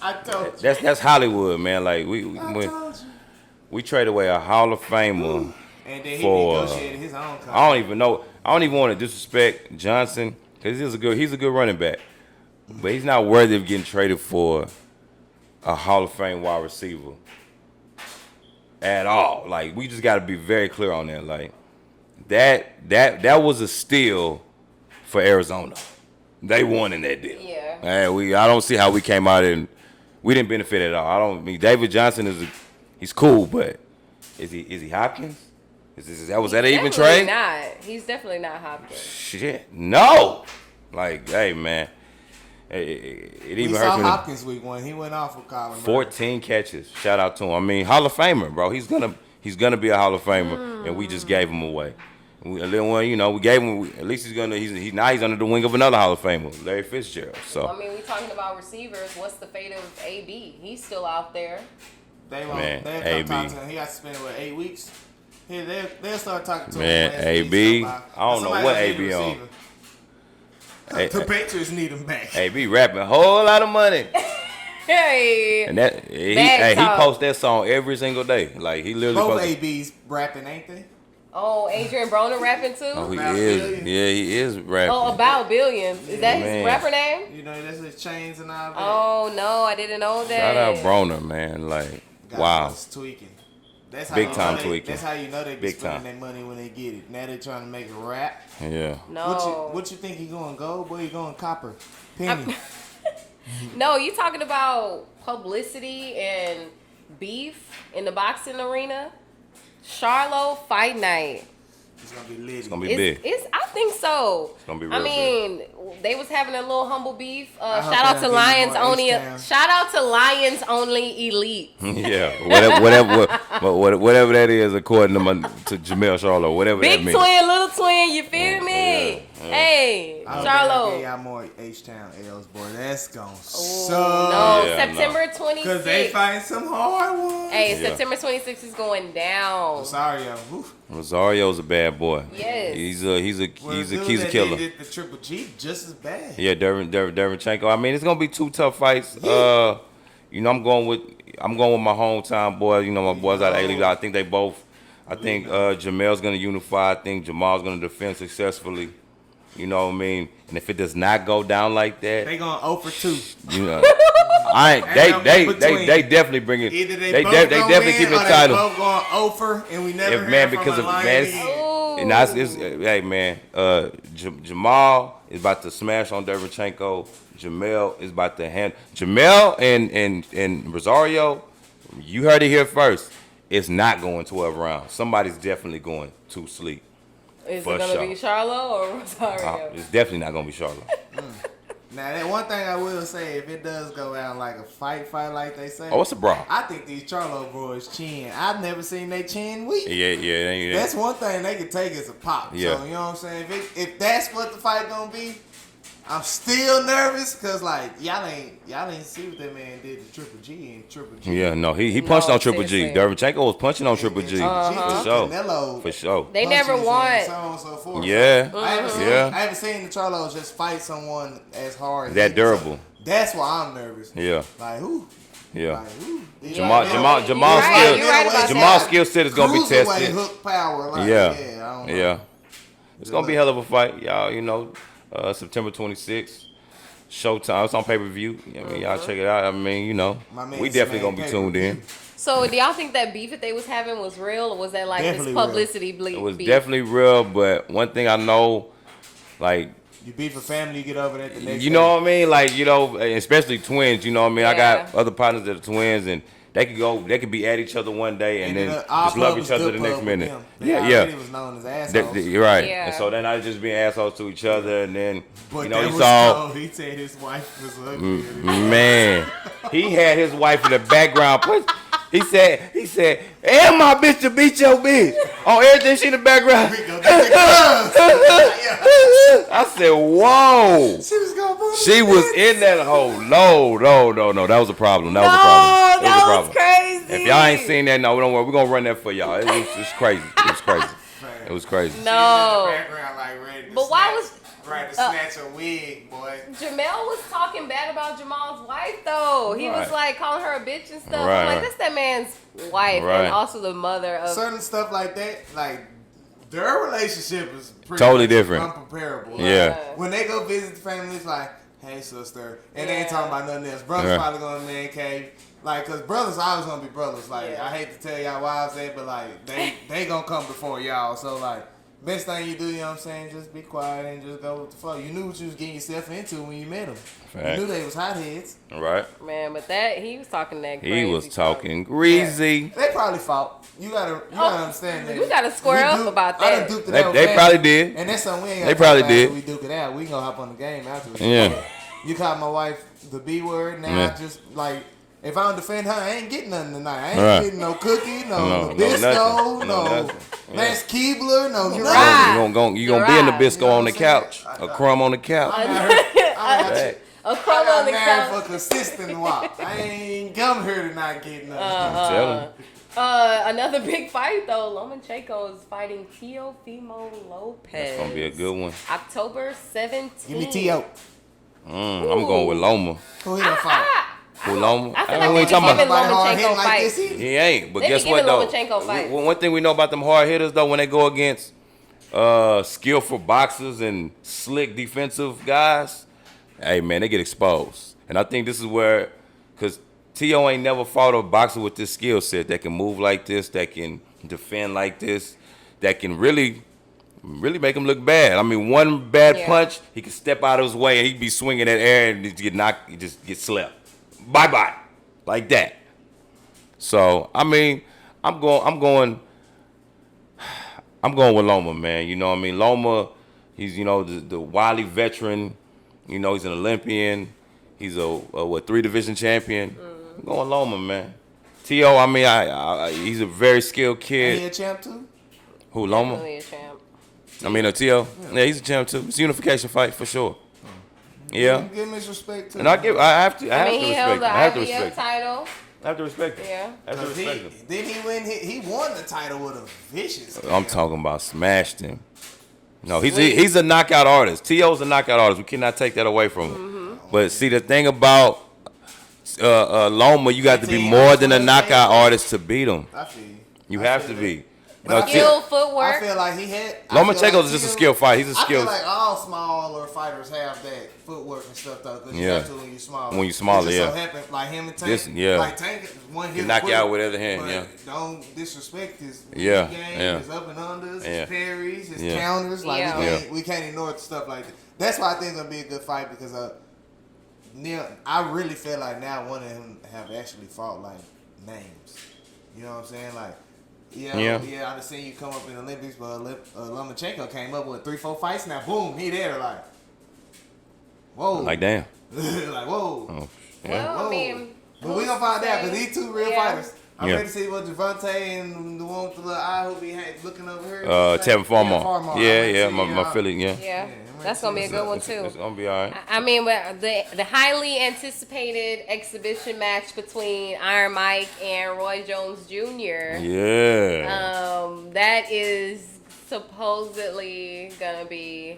I told you. That's Hollywood, man. Like we traded away a Hall of Famer. And then he negotiated his own contract. I don't even want to disrespect Johnson because he's a good running back, but he's not worthy of getting traded for a Hall of Fame wide receiver at all. Like, we just got to be very clear on that. Like, that was a steal for Arizona. They won in that deal. Yeah. I don't see how we came out and we didn't benefit at all. David Johnson he's cool, but is he Hopkins? Was that an even trade? He's definitely not Hopkins. Shit, no. Like, hey, man. It even we hurts saw me. Hopkins week 1. He went off with Colin. 14 catches. Shout out to him. I mean, Hall of Famer, bro. He's gonna be a Hall of Famer, and we just gave him away. We gave him. At least he's under the wing of another Hall of Famer, Larry Fitzgerald. So well, I mean, we talking about receivers. What's the fate of AB? He's still out there. They come talk to him. He got to spend 8 weeks. They'll start talking to him. Man, AB, I don't know what AB on. The Patriots need him back. AB rapping a whole lot of money. Hey. And he posts that song every single day. Like, he literally both ABs rapping, ain't they? Oh, Adrian Broner rapping too? Oh, he is. Billions. Yeah, he is rapping. Oh, About Billions. Is that his rapper name? You know, that's his chains and all that. Oh, no, I didn't know that. Shout out Broner, man. Like, wow. Tweaking. That's how big time tweaking. That's how you know they be spending their money when they get it. Now they're trying to make it rap. Yeah. No. What you think he going gold? Boy, he going copper. Penny. No, you talking about publicity and beef in the boxing arena? Charlo Fight Night. It's gonna be lit. It's gonna be big. I think so. It's gonna be real big. They was having a little humble beef. Shout out to Lions Only. Shout out to Lions Only Elite. Yeah, whatever that is, according to Jamel Charlo, whatever big that means. Big twin, little twin. You feel me? Yeah. Hey, Charlo. Y'all more H-Town L's, boy. That's gonna suck. No, September 26th. Because they find some hard ones. Hey, September 26th is going down. Rosario's a bad boy. Yes. He's a killer. Did the Triple G just as bad. Yeah, Derevchenko. I mean, it's gonna be 2 tough fights. Yeah. I'm going with my hometown boys. My boys out of A-League. I think Jamel's gonna unify. I think Jamal's gonna defend successfully. You know what I mean? And if it does not go down like that, they gonna 0 for 2. They definitely bring it. Either they definitely keep the title. They both going 0 for, and we never heard from a hey man, Jamal is about to smash on Derevchenko. Jamel is about to hand Jamel and Rosario. You heard it here first. It's not going 12 rounds. Somebody's definitely going to sleep. Is it gonna be Charlo or Rosario? It's definitely not gonna be Charlo. Now, that one thing I will say, if it does go out like a fight like they say. Oh, it's a brawl. I think these Charlo boys chin. I've never seen they chin weak. Yeah. That's one thing they can take as a pop. Yeah. So, you know what I'm saying? If that's what the fight gonna be, I'm still nervous because like y'all ain't see what that man did to Triple G and Triple G. Yeah, no, he punched on Triple G. seriously. Derevchenko was punching on Triple G. For sure. Canelo For sure. They never won. So on and so forth. Yeah. I Yeah. haven't seen the Charlos just fight someone as hard. That durable. That's why I'm nervous. Yeah. Like who? Yeah. Like who? Jamal You're right about Jamal's that. skill set is gonna be Cruiserweight tested. hook power. Like, Yeah. I don't know. Yeah. It's gonna be a hell of a fight, y'all. You know, September 26th. Showtime. It's on pay-per-view. I mean, y'all check it out. I mean, you know, we definitely gonna be tuned in. So, do y'all think that beef that they was having was real, or was that like Definitely this publicity It was beef? definitely real, but one thing I know, like, You beef a family, you get over that the next you know what I mean? Like, you know, especially twins, you know what I mean? I Yeah. got other partners that are twins, and they could be at each other one day and then our just love pub each was other good the next pub with minute. them. Yeah, They yeah. already was known as assholes. You're right. Yeah. And so they're not just being assholes to each other, and then, But you know, that he was saw, he said his wife was ugly. man, he had his wife in the background. He said, and my bitch to beat your bitch. On everything she in the background. I said, whoa. She was in that hole. No. That was a problem. That was a problem. That was crazy. If y'all ain't seen that, no, don't worry. We're going to run that for y'all. It's crazy. It was crazy. It was crazy. No. But why was Right to snatch a wig, boy. Jamel was talking bad about Jamal's wife though? He was Right. like calling her a bitch and stuff. Right, I'm like, right. that's that man's wife Right. and also the mother of. Certain stuff like that, like their relationship is pretty Totally much different. uncomparable. Yeah. Like, when they go visit the family, it's like, hey sister, and they ain't Yeah. talking about nothing else. Brothers Yeah. probably going to man cave. Like, cause brothers always gonna be brothers. Like, Yeah. I hate to tell y'all wives that, but like, they gonna come before y'all. So like, best thing you do, you know what I'm saying, just be quiet and just go with the flow. You knew what you was getting yourself into when you met them. Facts. You knew they was hotheads. Right? Man, but that he was talking that crazy. He was talk. talking greasy. They probably fought. You gotta understand that. we gotta square up about I done that. duked it They- out with they family. probably did. And that's something we ain't got They to probably talk about did. after we duke it out. We gonna hop on the game afterwards. Yeah. You called my wife the B word. Now Yeah. I just like, if I don't defend her, I ain't getting nothing tonight. I ain't Right. getting no cookie, no No, Nabisco, nothing. no, No nothing. Lance Keebler, no nothing. right. You gonna be in the Right. bisco You know on the what I'm saying? couch, a crumb on the couch. I Right. A crumb got on the married couch. for consistent walk. I ain't come here to not get nothing. I'm telling you. Another big fight though. Lomachenko is fighting Teofimo Lopez. That's gonna be a good one. October 17th. Give me T.O. I'm going with Loma. Who he gonna fight? Who Loma? I feel I like mean, they we be talking giving about. Nobody hard hitting Lomachenko like fights. this either. He ain't. But They be guess giving what Lomachenko though? fights. One thing we know about them hard hitters though, when they go against skillful boxers and slick defensive guys, hey man, they get exposed. And I think this is where, because T.O. ain't never fought a boxer with this skill set that can move like this, that can defend like this, that can really make him look bad. I mean, one bad Yeah. punch, he can step out of his way and he'd be swinging that air and just get knocked, he just get slept. Bye-bye. Like that. So, I mean, I'm going with Loma, man. You know what I mean? Loma, he's, you know, the wily veteran. You know, he's an Olympian. He's a 3-division champion. I'm going Loma, man. T.O., I mean, he's a very skilled kid. He a champ too? Who, Loma? Definitely a champ. I mean, T.O. Yeah, he's a champ too. It's a unification fight for sure. Yeah. Give him his respect too. And I have to I mean, he held respect the him. I have to IBF respect him. title. I have to respect him. Yeah. I have to respect him. Then he win. He won the title with a vicious. I'm talking about smashed him. No, he's a knockout artist. T.O.'s a knockout artist. We cannot take that away from him. But see, the thing about Loma, you got to be more than a knockout artist to beat him. I feel you. You I have feel to that. be. You But know, I Skill, I footwork. feel like he had. Lomachenko's just a skill fight. He's a I skill. feel like all smaller fighters have that footwork and stuff though. Cause you Yeah. have to when you smaller. When you smaller, It just yeah. So happen, like him and Tank. This- yeah. Like Tank, one hit Can knock you quick, out with other hand, but yeah. Don't disrespect his Yeah, game, yeah. his up and unders, Yeah. his parries, his Yeah. counters. Like Yeah. we can't ignore stuff like that. That's why I think it's gonna be a good fight because Neil, I really feel like now one of them have actually fought like names. You know what I'm saying? Like, yeah. I've seen you come up in the Olympics, but Lomachenko came up with 3-4 fights. Now, boom, he there. Like, whoa, Like, damn. like whoa. Oh, yeah. Well, I Whoa. mean, But we gonna find out because these two real fighters. I'm ready to see what Javante and the one with the little eye who be looking over here. Tevin Farmer. Yeah, my Philly, Yeah. That's gonna be a good one too. It's gonna be all right. I mean, the highly anticipated exhibition match between Iron Mike and Roy Jones Jr. Yeah. That is supposedly gonna be.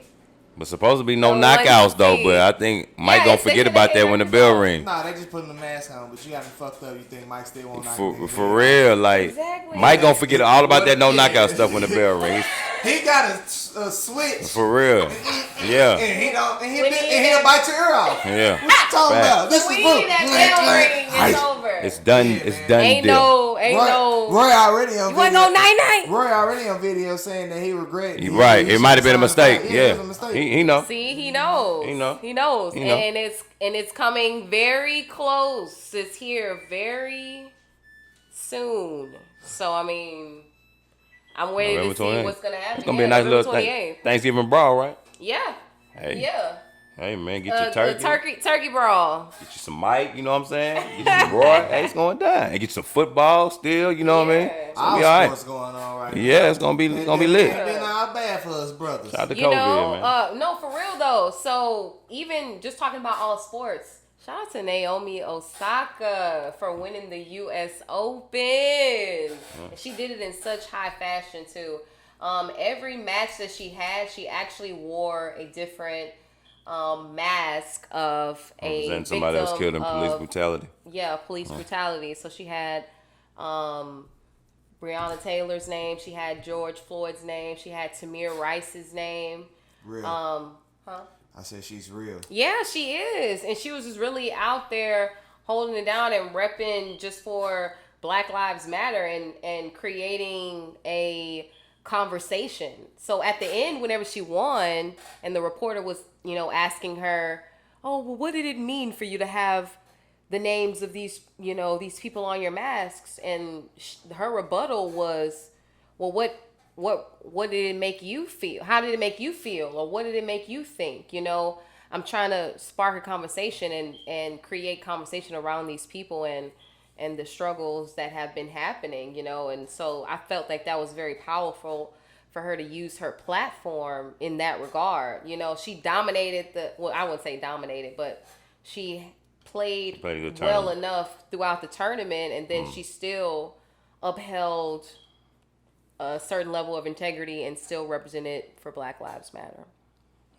But supposed to be no knockouts though. But I think Mike gonna forget about that when the bell rings. Nah, they just putting the mask on. But you got me fucked up. You think Mike still won't knock for real? Like Mike gonna forget all about that no knockout stuff when the bell rings. He got a switch. For real. Yeah. And he'll bite your ear off. Yeah. What you talking about? This is that bell ring is over. It's done. Yeah, it's done. Ain't no. Roy already on video. You wanna go night? Roy already on video saying that he regret. Right. It might have been a mistake. Yeah. It was a mistake. He know. See, he knows. He knows. And it's coming very close. It's here very soon. So I mean, I'm waiting to see what's gonna happen. It's gonna be a nice little Thanksgiving brawl, right? Yeah. Hey. Yeah. Hey man, get your turkey. Turkey brawl. Get you some Mike, you know what I'm saying? Get you some Roy. Hey, it's going down. And get you some football still, you know what I mean? It's gonna be all right. What's going on right now? Yeah, it's gonna be lit. It's been all bad for us brothers. Shout out to COVID, man. No, for real though. So even just talking about all sports, shout out to Naomi Osaka for winning the U.S. Open. She did it in such high fashion too. Every match that she had, she actually wore a different mask of a victim somebody else killed in police brutality. Yeah, police brutality. So she had Breonna Taylor's name. She had George Floyd's name. She had Tamir Rice's name. Real. I said she's real. Yeah, she is. And she was just really out there holding it down and repping just for Black Lives Matter and creating a conversation. So at the end, whenever she won and the reporter was, asking her, oh, well, what did it mean for you to have the names of these, these people on your masks? And her rebuttal was, well, what did it make you feel? How did it make you feel? Or what did it make you think? I'm trying to spark a conversation and create conversation around these people and the struggles that have been happening, and so I felt like that was very powerful for her to use her platform in that regard. She dominated I wouldn't say dominated, but she played well enough throughout the tournament, and then she still upheld a certain level of integrity and still represented for Black Lives Matter.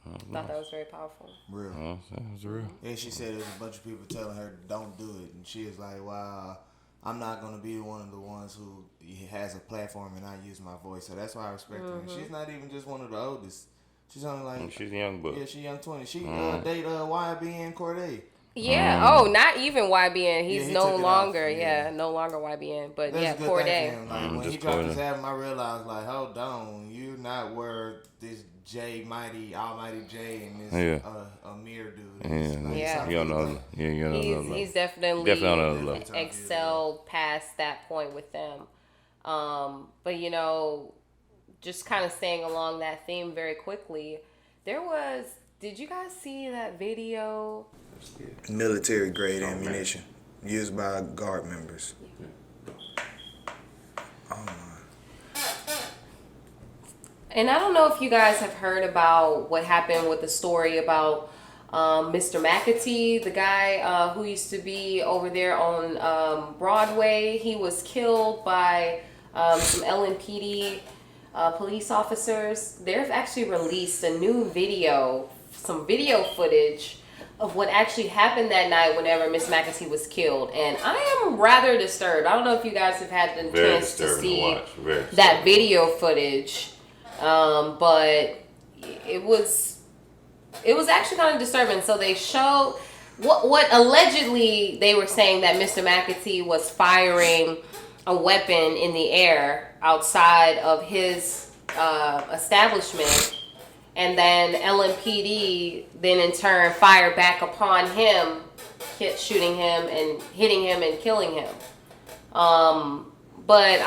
I thought that was very powerful. Real. It's real. Yeah, she said there was a bunch of people telling her don't do it, and she was like, "Wow, I'm not gonna be one of the ones who has a platform and I use my voice." So that's why I respect her. And she's not even just one of the oldest. She's only like she's young, but she's young 20. She date YBN Corday. Yeah. Oh, not even YBN. He's no longer. No longer YBN. But that's Corday. When he dropped his album, I realized like, hold on, you're not where this Almighty J and this Amir dude. You don't know. He's definitely on another level. Excelled past that point with them. But just kind of staying along that theme very quickly, did you guys see that video? Military grade ammunition used by Guard members. Oh my. And I don't know if you guys have heard about what happened with the story about Mr. McAtee, the guy who used to be over there on Broadway. He was killed by some LMPD police officers. They've actually released a new video, some video footage of what actually happened that night whenever Miss McAtee was killed. And I am rather disturbed. I don't know if you guys have had the chance to see that video footage. But it was actually kind of disturbing. So they showed what allegedly they were saying that Mr. McAtee was firing a weapon in the air outside of his establishment, and then LMPD then in turn fired back upon him, shooting him and hitting him and killing him. But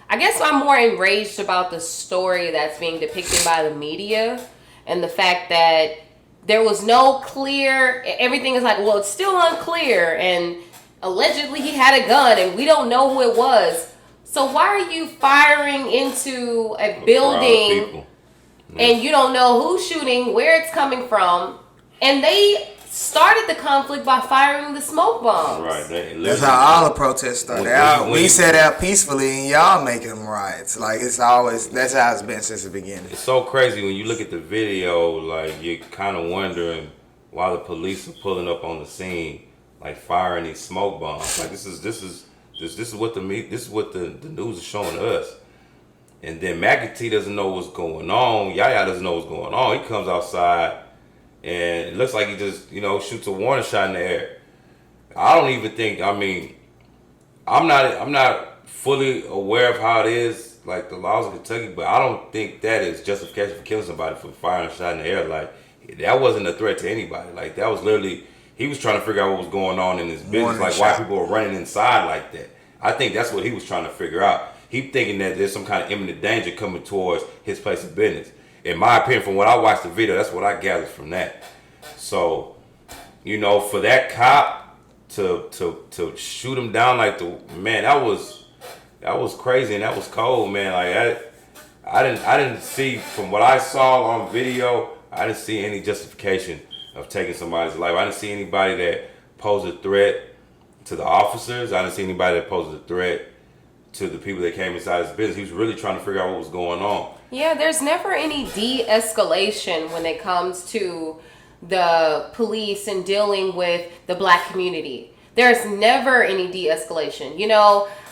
I guess I'm more enraged about the story that's being depicted by the media and the fact that there was no clear, everything is like, well, it's still unclear. And allegedly he had a gun and we don't know who it was. So why are you firing into a building and you don't know who's shooting, where it's coming from? And they started the conflict by firing the smoke bombs. Right. That's how all the protests started. We set out peacefully and y'all making them riots. Like, it's always, that's how it's been since the beginning. It's so crazy when you look at the video, like, you're kind of wondering why the police are pulling up on the scene, like firing these smoke bombs. Like, this is what the news is showing us. And then McAtee doesn't know what's going on. Yaya doesn't know what's going on. He comes outside and it looks like he just, shoots a warning shot in the air. I don't even think, I'm not fully aware of how it is, like the laws of Kentucky, but I don't think that is justification for killing somebody for firing a shot in the air. Like, that wasn't a threat to anybody. Like, that was literally, he was trying to figure out what was going on in his business, like why people were running inside like that. I think that's what he was trying to figure out. He thinking that there's some kind of imminent danger coming towards his place of business. In my opinion, from what I watched the video, that's what I gathered from that. So, for that cop to shoot him down like that was crazy and that was cold, man. Like, I didn't see, from what I saw on video, I didn't see any justification of taking somebody's life. I didn't see anybody that posed a threat to the officers. I didn't see anybody that posed a threat to the people that came inside his business. He was really trying to figure out what was going on. Yeah, there's never any de-escalation when it comes to the police and dealing with the black community. There's never any de-escalation.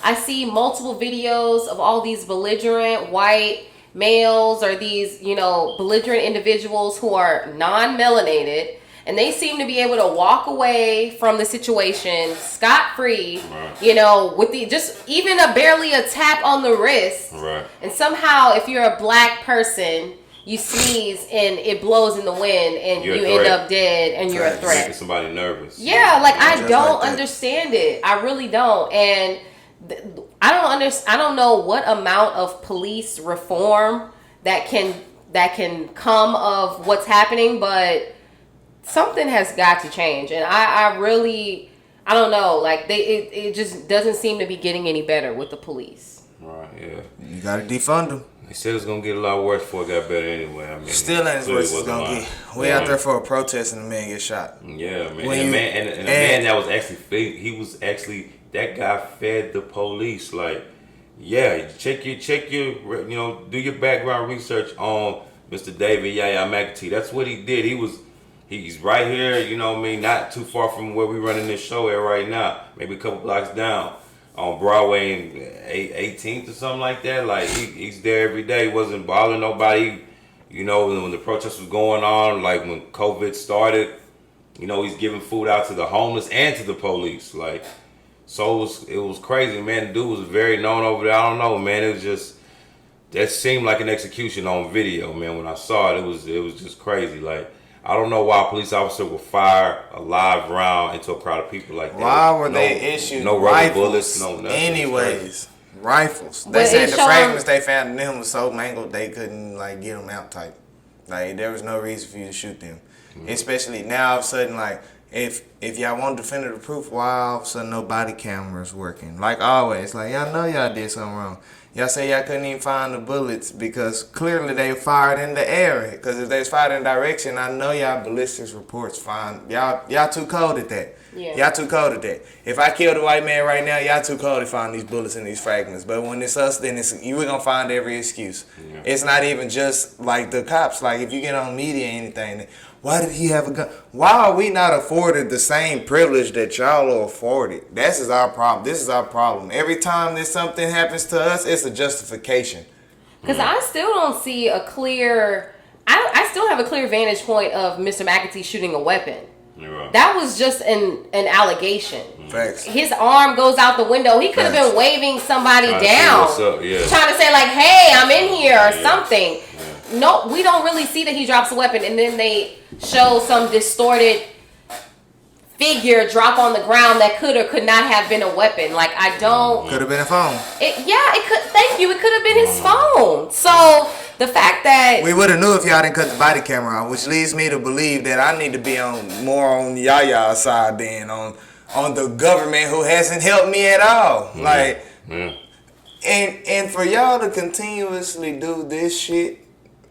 I see multiple videos of all these belligerent white males or these, belligerent individuals who are non-melanated, and they seem to be able to walk away from the situation scot-free, right. With just even barely a tap on the wrist. Right. And somehow, if you're a black person, you sneeze and it blows in the wind and you end up dead and you're a threat. Making somebody nervous. Yeah, like I don't understand it. I really don't. And I don't know what amount of police reform that can come of what's happening, but something has got to change. And I don't know. Like it just doesn't seem to be getting any better with the police. Right. Yeah. You gotta defund them. They said it's gonna get a lot worse before it got better anyway. Still ain't as worse as it's gonna get. We out there for a protest and a man get shot. Yeah, man. And a man that was actually that guy fed the police. Like, yeah, check your do your background research on Mr. David Yaya McAtee. That's what he did. He's right here, not too far from where we running this show at right now. Maybe a couple blocks down on Broadway and 18th or something like that. Like, he's there every day. He wasn't bothering nobody. When the protest was going on, like when COVID started, he's giving food out to the homeless and to the police. Like, so it was crazy, man. The dude was very known over there. I don't know, man. It was just, that seemed like an execution on video, man. When I saw it, it was just crazy. Like, I don't know why a police officer would fire a live round into a crowd of people like that. Why were they issued no rubber bullets, no nothing? Anyways, rifles. They said the fragments they found in them was so mangled they couldn't get them out type. Like, there was no reason for you to shoot them. Mm-hmm. Especially now, all of a sudden, like, if y'all want definitive proof, why all of a sudden no body cameras working? Like always, like, y'all know y'all did something wrong. Y'all say y'all couldn't even find the bullets because clearly they fired in the air. Because if they was fired in direction, I know y'all ballistics reports find y'all too cold at that. Yeah. Y'all too cold at that. If I killed a white man right now, y'all too cold to find these bullets and these fragments. But when it's us, then we're gonna find every excuse. Yeah. It's not even just like the cops. Like, if you get on media or anything, why did he have a gun? Why are we not afforded the same privilege that y'all are afforded? This is our problem. This is our problem. Every time that something happens to us, it's a justification. Because I still don't see a clear... I still have a clear vantage point of Mr. McAtee shooting a weapon. Right. That was just an allegation. Facts. His arm goes out the window. He could have been waving somebody down. Yeah. Trying to say, like, hey, I'm in here or something. Yeah. No, we don't really see that he drops a weapon. And then they show some distorted figure drop on the ground that could or could not have been a weapon. Like, I don't... Could have been a phone. It could... Thank you. It could have been his phone. So... The fact that we would have knew if y'all didn't cut the body camera out, which leads me to believe that I need to be more on Yaya's side than on on the government who hasn't helped me at all. Like, and for y'all to continuously do this shit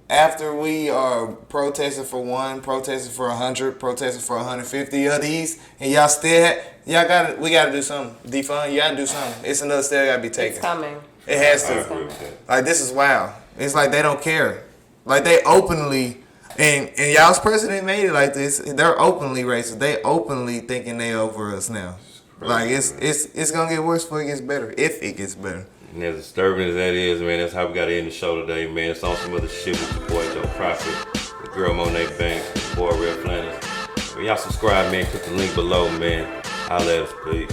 after we are protesting for 1, protesting for 100, protesting for 150 of these, and y'all still we gotta do something. Defund, you gotta do something. It's another step that gotta be taken. It's coming. It has to. Like, this is wild. It's like they don't care. Like, they openly, and y'all's president made it like this. They're openly racist. They openly thinking they over us now. Like, it's gonna get worse before it gets better. If it gets better. And as disturbing as that is, man, that's how we got to end the show today, man. It's on some other shit with your boy Joe Prophet, the girl Monet Banks, the boy Red Flanders. When y'all subscribe, man, click the link below, man. Holla at us, please.